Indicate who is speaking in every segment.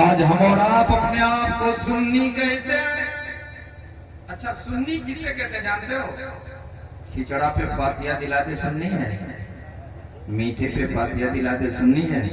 Speaker 1: آج ہم اور آپ اپنے آپ کو سنی کہتے ہیں. اچھا سنی کسے کہتے ہیں جانتے ہو؟ کھچڑا پہ فاتحہ دلا دے سنی ہے, میٹھے پہ فاتحہ دلا دے سنی ہے,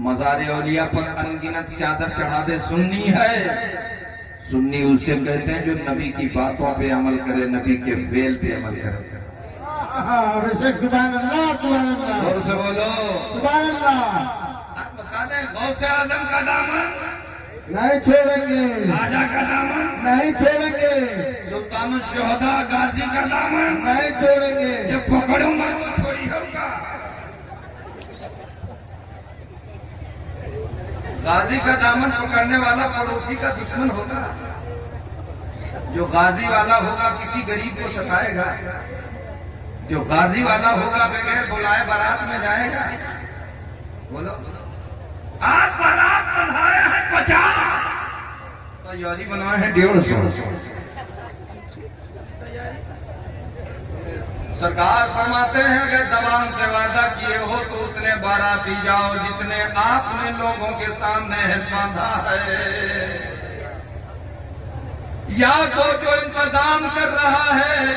Speaker 1: مزار اولیاء پر انگنت چادر چڑھا دے سنی ہے. سنی اسے کہتے ہیں جو نبی کی باتوں پہ عمل کرے, نبی کے فعل پہ عمل کرے.
Speaker 2: سبحان اللہ سبحان اللہ
Speaker 1: اور سے بولو
Speaker 2: سبحان اللہ.
Speaker 1: آپ بتا دیں غوث اعظم کا دامن
Speaker 2: نہیں چھوڑیں گے,
Speaker 1: راجا کا دامن,
Speaker 2: نہیں چھوڑیں گے,
Speaker 1: سلطان الشہداء غازی کا دامن
Speaker 2: نہیں چھوڑیں گے.
Speaker 1: جب پکڑوں گا تو چھوڑی ہوگا. غازی کا دامن پکڑنے والا پڑوسی کا دشمن ہوگا. جو غازی والا ہوگا کسی غریب کو ستائے گا, جو غازی والا ہوگا بغیر بلائے بارات میں جائے گا. بولو آپ بارات بندھایا ہے 50, تیاری بنائے ہیں 150. سرکار فرماتے ہیں اگر زبان سے وعدہ کیے ہو تو اتنے باراتی جاؤ جتنے آپ نے لوگوں کے سامنے ہاتھ باندھا ہے. یا تو جو انتظام کر رہا ہے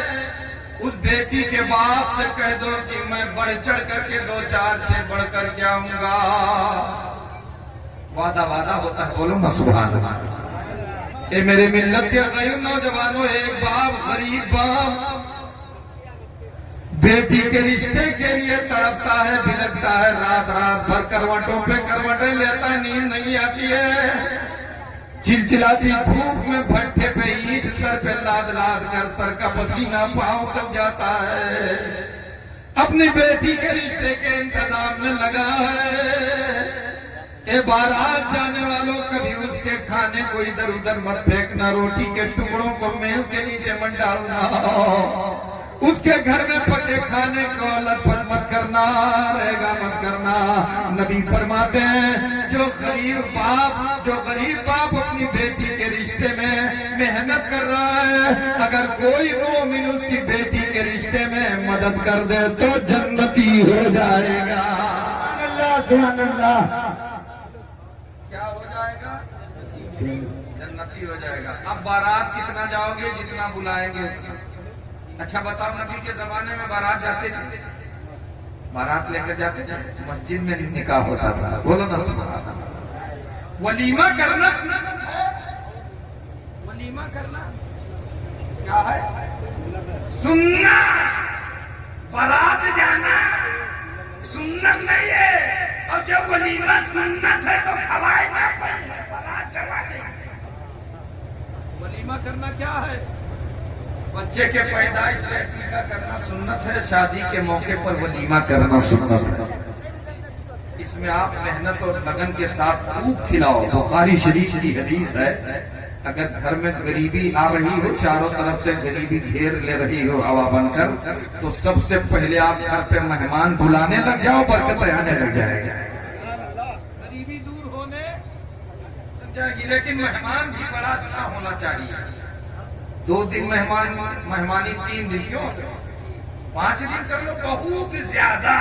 Speaker 1: اس بیٹی کے باپ سے کہہ دو کہ میں بڑھ چڑھ کر کے 2 4 6 بڑھ کر کے آؤں گا. وعدہ ہوتا ہے, بولو نا سبحان اللہ. اے میرے ملت کے غیر نوجوانوں, ایک باپ غریب باپ بیٹی کے رشتے کے لیے تڑپتا ہے, بھلکتا ہے, رات بھر کروٹوں پہ کروٹیں لیتا ہے, نیند نہیں آتی ہے. چلچلاتی دھوپ میں بھٹے پہ اینٹ سر پہ لاد کر سر کا پسینہ پاؤں تک جاتا ہے. اپنی بیٹی کے رشتے کے انتظام میں لگا ہے. اے بارات جانے والوں, کبھی اس کے کھانے کو ادھر ادھر مت پھینکنا, روٹی کے ٹکڑوں کو میز کے نیچے مت ڈالنا, اس کے گھر میں پکے کھانے کو لت پت مت کرنا, رہے گا مت کرنا. نبی فرماتے ہیں جو غریب باپ اپنی بیٹی کے رشتے میں محنت کر رہا ہے, اگر کوئی مومن اس کی بیٹی کے رشتے میں مدد کر دے تو جنتی ہو جائے گا.
Speaker 2: سبحان اللہ سبحان اللہ.
Speaker 1: کیا ہو جائے گا؟ جنتی ہو جائے گا. اب بارات کتنا جاؤ گے جتنا بلائیں گے. اچھا بتاؤ, نبی کے زمانے میں بارات جاتے تھے, بارات لے کر جاتے تھے, مسجد میں نکاح ہوتا تھا. بولو نا سبحان اللہ. ولیمہ کرنا سنت ہے. ولیمہ کرنا کیا ہے؟ سنت. بارات جانا سنت نہیں ہے, اور جب ولیمہ سنت ہے تو کھوائے نہ پڑے, بارات چلا دیں. ولیمہ کرنا کیا ہے؟ بچے کے پیدائش پہ عقیقہ کرنا سنت ہے, شادی کے موقع پر ولیمہ کرنا سنت ہے. اس میں آپ محنت اور لگن کے ساتھ خوب کھلاؤ. بخاری شریف کی حدیث ہے, اگر گھر میں غریبی آ رہی ہو, چاروں طرف سے غریبی گھیر لے رہی ہو ہوا بن کر, تو سب سے پہلے آپ گھر پہ مہمان بلانے لگ جاؤ, برکتیں آنے لگ جائے گی. غریبی دور ہونے لگ جائے گی. لیکن مہمان بھی بڑا اچھا ہونا چاہیے. 2 دن مہمانی, 3 دن, کیوں 5 دن کر لو, بہت زیادہ.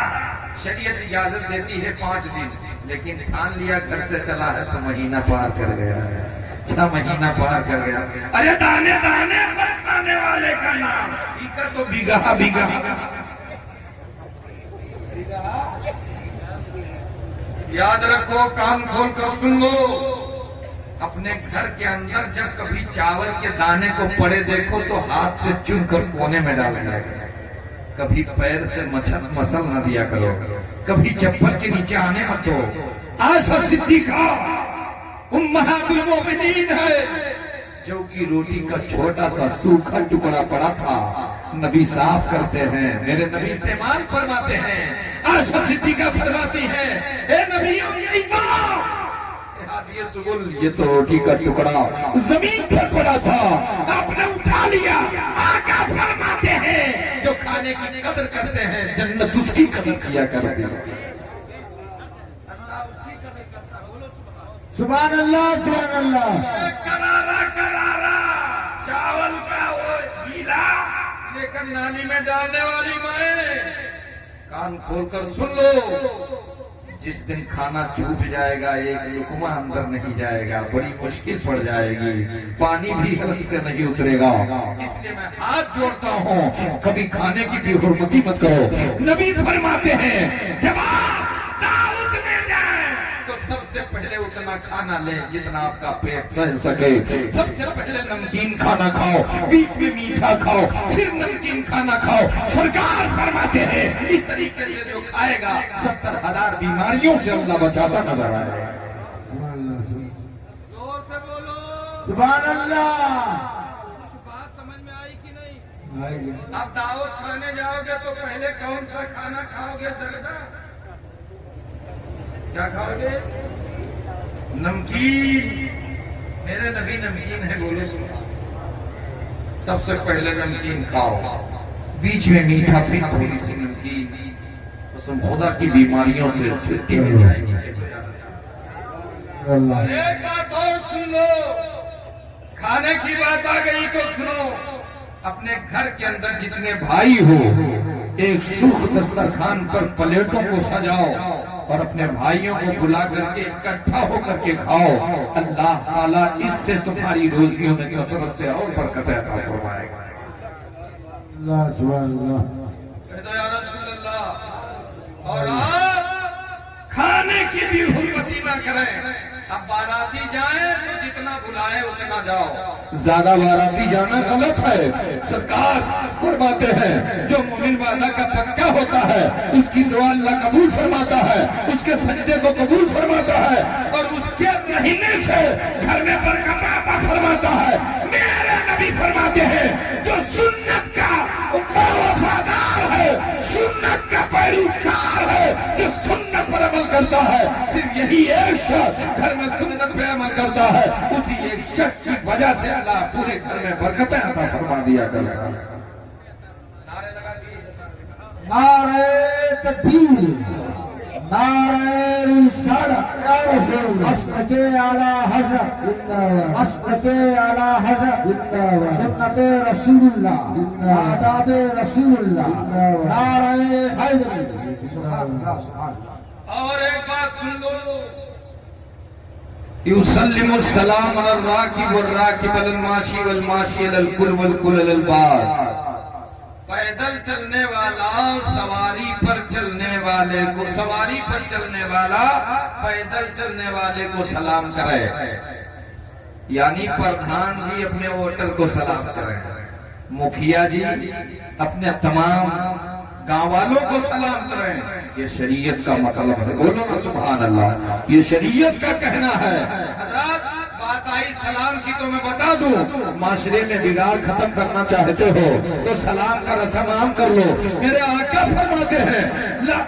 Speaker 1: شریعت اجازت دیتی ہے 5 دن, لیکن ٹھان لیا گھر سے چلا ہے تو مہینہ پار کر گیا ہے, 6 مہینہ پار کر گیا. ارے دانے دانے پر کھانے والے کا نام, بیگا تو بیگا. یاد رکھو, کان کھول کر سن لو. اپنے گھر کے اندر جب کبھی چاول کے دانے کو پڑے دیکھو تو ہاتھ سے چن کر کونے میں ڈال دیا کرو. کبھی پیر سے مسل نہ دیا کرو, کبھی چپل کے نیچے آنے مت دو. عائشہ صدیقہ امہات المومنین ہے, جو کی روٹی کا چھوٹا سا سوکھا ٹکڑا پڑا تھا, نبی صاف کرتے ہیں, میرے نبی استعمال فرماتے ہیں. عائشہ صدیقہ فرماتی ہیں, اے نبیوں کی امام, یہ تو روٹی کا ٹکڑا زمین پر پڑا تھا, آپ نے اٹھا لیا. آقا فرماتے ہیں جو کھانے کی قدر کرتے ہیں جنت اس کی قدر کیا کرتی ہے. اللہ اس کی قدر کرتا. بولو
Speaker 2: سبحان اللہ سبحان اللہ.
Speaker 1: کرارا چاول کا وہ گیلا لے کر نالی میں ڈالنے والی مائیں, کان کھول کر سن لو, जिस दिन खाना छूट जाएगा एक लुकमा अंदर नहीं जाएगा, बड़ी मुश्किल पड़ जाएगी, पानी भी हलक से नहीं उतरेगा। इसलिए मैं हाथ जोड़ता हूँ, कभी खाने की बेहुरमती मत करो। नबी फरमाते हैं जब आप दावत में जाएं तो सबसे पहले उतना खाना ले जितना आपका पेट सह सके। सबसे पहले नमकीन खाना खाओ, बीच में मीठा खाओ, फिर नमकीन खाना खाओ। सरकार फरमाते हैं इस तरीके से जो खाएगा 70,000 बीमारियों से अल्लाह बचाता नजर आएगा।
Speaker 3: जोर से बोलो।
Speaker 2: सुभान अल्लाह।
Speaker 3: कुछ बात समझ में आई कि नहीं?
Speaker 1: अब दावत खाने जाओगे तो पहले कौन सा खाना खाओगे? जरदा क्या खाओगे? नमकीन। मेरे नबी नमकीन है, बोलो सुनो। सबसे पहले नमकीन खाओ, बीच में मीठा, फिर थोड़ी सी नमकीन। कसम खुदा की बीमारियों से छुट्टी मिल जाएगी। और एक बात और सुन लो, खाने की बात आ गई तो सुनो। अपने घर के अंदर जितने भाई हो, एक सुख दस्तरखान पर प्लेटों को सजाओ और अपने भाइयों को बुला करके इकट्ठा होकर के खाओ। अल्लाह ताला इससे तुम्हारी रोजियों में कसरत से और बरकत अता फरमाएगा।
Speaker 2: अल्लाह सुभान अल्लाह।
Speaker 1: कह दो या रसूल अल्लाह। और आप खाने की भी हुर्मती ना करें। अब बाराती जाए तो जितना बुलाए उतना जाओ, ज्यादा बाराती जाना गलत है। सरकार फरमाते हैं जो मोमिन वादा का पक्का होता है उसकी दुआ अल्लाह कबूल फरमाता है, उसके सजदे को कबूल फरमाता है और उसके महीने से घर में बरकत अता फरमाता है। मेरे नबी फरमाते हैं जो सुन्नत का वफादार है, सुन्नत का पैरोकार है, जो सुन्नत पर अमल करता है, सिर्फ यही एक शख्स घर में सुन्नत पे अमल करता है, उसी एक शख्स की वजह से अल्लाह पूरे घर में बरकतें अता फरमा दिया करेगा। नारे लगा दिए।
Speaker 2: नारे तकबीर, नारे रिसालत, मसनदे आला हज़रत जिंदाबाद, मसनदे आला हज़रत जिंदाबाद, सुन्नते रसूलुल्लाह, आदाबे रसूलुल्लाह, नारे हैदरी। सुभान अल्लाह, सुभान अल्लाह।
Speaker 1: और एक बात सुन लो, युसल्लिमुस्सलाम अल राकिब वल राकिब अल माशी वल माशी अल कुल वल कुल अल बाद। पैदल चलने वाला सवारी पर चलने वाले को, सवारी पर चलने वाला पैदल चलने वाले को सलाम करे, यानी प्रधान जी अपने वोटर को सलाम करें, मुखिया जी अपने तमाम गांव वालों को सलाम करें। ये शरीयत का मतलब है, बोलो ना सुभान अल्लाह। ये शरीयत का कहना है। हज़रात बात आई सलाम की तो मैं बता दूं, माशरे में बिगाड़ खत्म करना चाहते हो तो सलाम का रस्म आम कर लो। मेरे आका फरमाते हैं,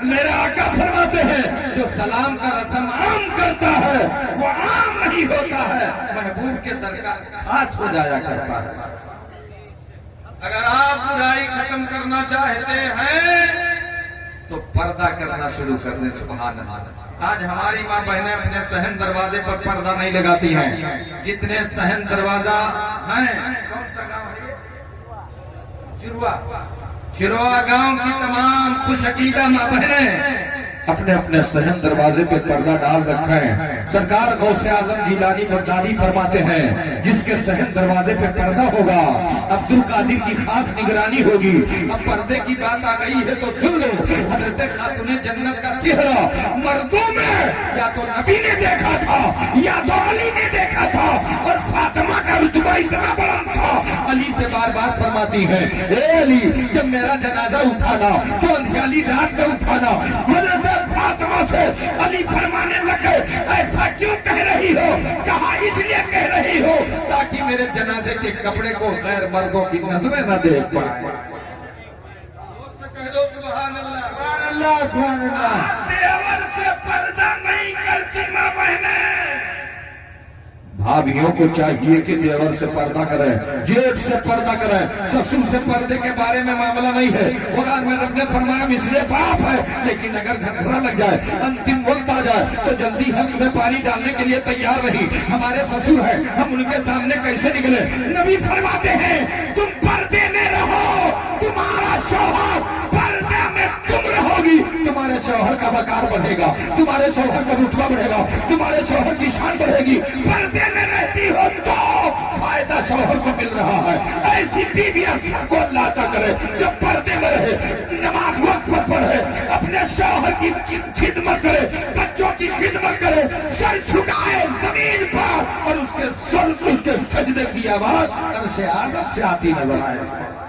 Speaker 1: मेरे आका फरमाते हैं जो सलाम का रस्म आम करता है वो आम नहीं होता है, महबूब के दरगाह खास हो जाया करता है। अगर आप बुराई खत्म करना चाहते हैं तो पर्दा करना शुरू कर दें। सुभान अल्लाह। आज हमारी माँ बहनें अपने सहन दरवाजे पर पर्दा नहीं लगाती हैं। जितने सहन दरवाजा हैं, कौन सा गांव है? चिरुआ। चिरुआ गांव की तमाम खुश अकीदा माँ बहनें अपने अपने सहन दरवाजे पे पर्दा डाल रखा है। सरकार गौसे आजम जिलानी बगदादी फरमाते हैं जिसके सहन दरवाजे पे पर्दा होगा अब्दुल कादिर की खास निगरानी होगी। अब पर्दे की बात आ गई है तो सुन लो, हजरत खातूने जन्नत का चेहरा मर्दों में या तो नबी ने देखा था या तो अली ने देखा था, और फातिमा का रुतबा इतना बुलंद था, अली से बार बार फरमाती है ए अली जब मेरा जनाजा उठाना तो अंधियाली रात में उठाना। हजरत फातिमा से अली फरमाने लगे ऐसा क्यों कह रही हो? कहा इसलिए कह रही हो ताकि मेरे जनाजे के कपड़े को गैर मर्दों की नजरें न देख पाए। कह दो सुभान अल्लाह।
Speaker 2: सुभान अल्लाह, सुभान अल्लाह।
Speaker 1: देवर से पर्दा नहीं करती माँ बहने। भाभियों को चाहिए कि देवर से पर्दा करें, जेठ से पर्दा करें, ससुर से पर्दे के बारे में मामला नहीं है। कुरान में रब ने फरमाया इसलिए पाप है, लेकिन अगर घटना लग जाए, अंतिम वक्त आ जाए तो जल्दी हल्क में पानी डालने के लिए तैयार नहीं। हमारे ससुर हैं, हम उनके सामने कैसे निकले? नबी फरमाते हैं तुम पर्दे में रहो, तुम्हारा शौहर पर्दे में तुम रहोगी। تمہارے شوہر کا وقار بڑھے گا، تمہارے شوہر کا رتبہ بڑھے گا، تمہارے شوہر کی شان بڑھے گی۔ پردے میں رہتی ہو تو فائدہ شوہر کو مل رہا ہے۔ ایسی بیویاں سب کو اللہ عطا کرے جو پردے میں رہے، نماز وقت پر پڑھے، اپنے شوہر کی خدمت کرے، بچوں کی خدمت کرے، سر جھکائے زمین پر اور اس کے سجدے کی آواز عرش اعظم سے آتی نظر آئے۔